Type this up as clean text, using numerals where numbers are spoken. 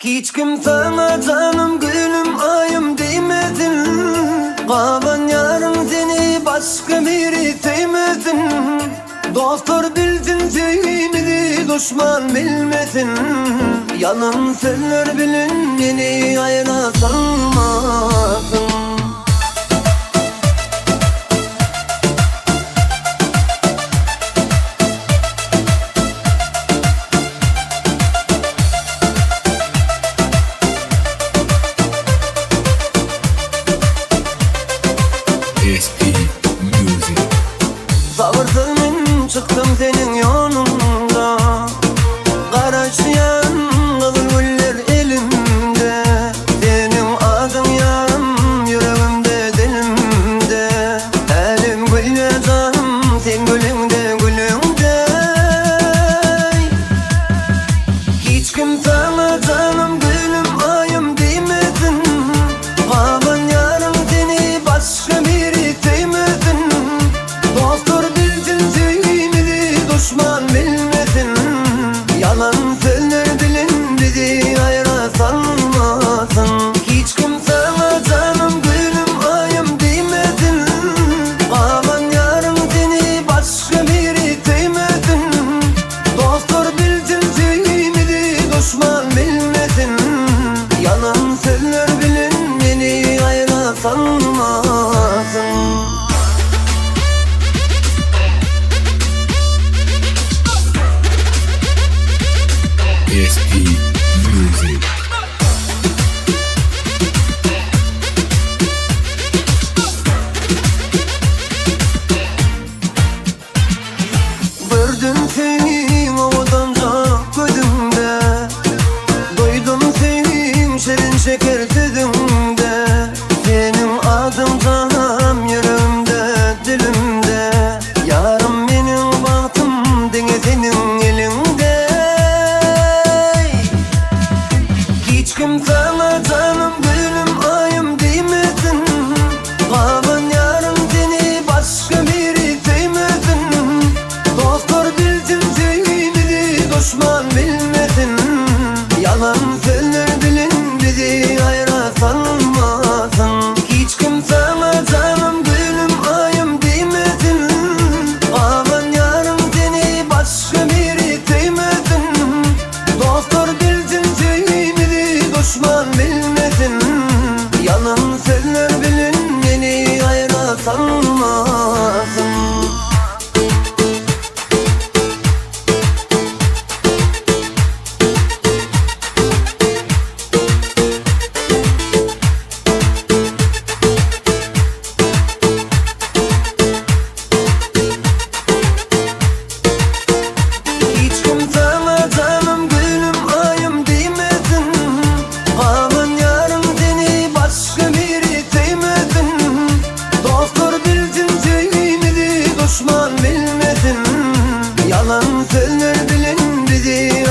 Hiç kim sana canım gülüm ayım demedin. Kalan yarım seni başka biri sevmedin. Doktor bildin sevmedi, düşman bilmedin. Yalan söyler bilin beni ayıra salmasın. SP Music. Savurdum çıktım senin yolunda. Karaşlayan kızıl güller elimde. Senin adın yarım yüreğimde dilimde. Elim gül yazarım sen gülünde gülünde. Hiç kim sana canım gülüm ayım demedin. Kalan yarım seni başka biri sevmedin. Doktor bildin sevmedi, düşman bilmedin. Yalan söyler bilin bizi ayıra salmasın. Hiç kim sana canım gülüm ayım demedin. Kalan yarım seni başka biri sevmedin. Doktor bildin sevmedi, düşman bilmedin. Yalan söyler bilin beni ayıra salmasın. SP Music. Gördüm seni odanca gözümde. Duydum senin şirin şeker sözünde. Senin adın canım yüreğimde dilimde. Yarım benim bahtım denge senin elinde. Hiç kim sana canım gülüm ayım demedin. Kalan yarım seni başka biri sevmedin. Doktor bildin sevmedi, düşman bilmedin. Yalan söyler bilin bizi ayıra salmasın. Hiç kim sana canım gülüm ayım demedin. Kalan yarım seni başka biri sevmedin. Doktor bildin sevmedi, düşman bilmedin. Yalan söyler bilin beni ayıra salmasın. Hiç kim sana canım gülüm ayım demedin. Kalan yarım seni başka biri sevmedin. Doktor bildin sevmedi, düşman bilmedin. Yalan söyler bilin bizi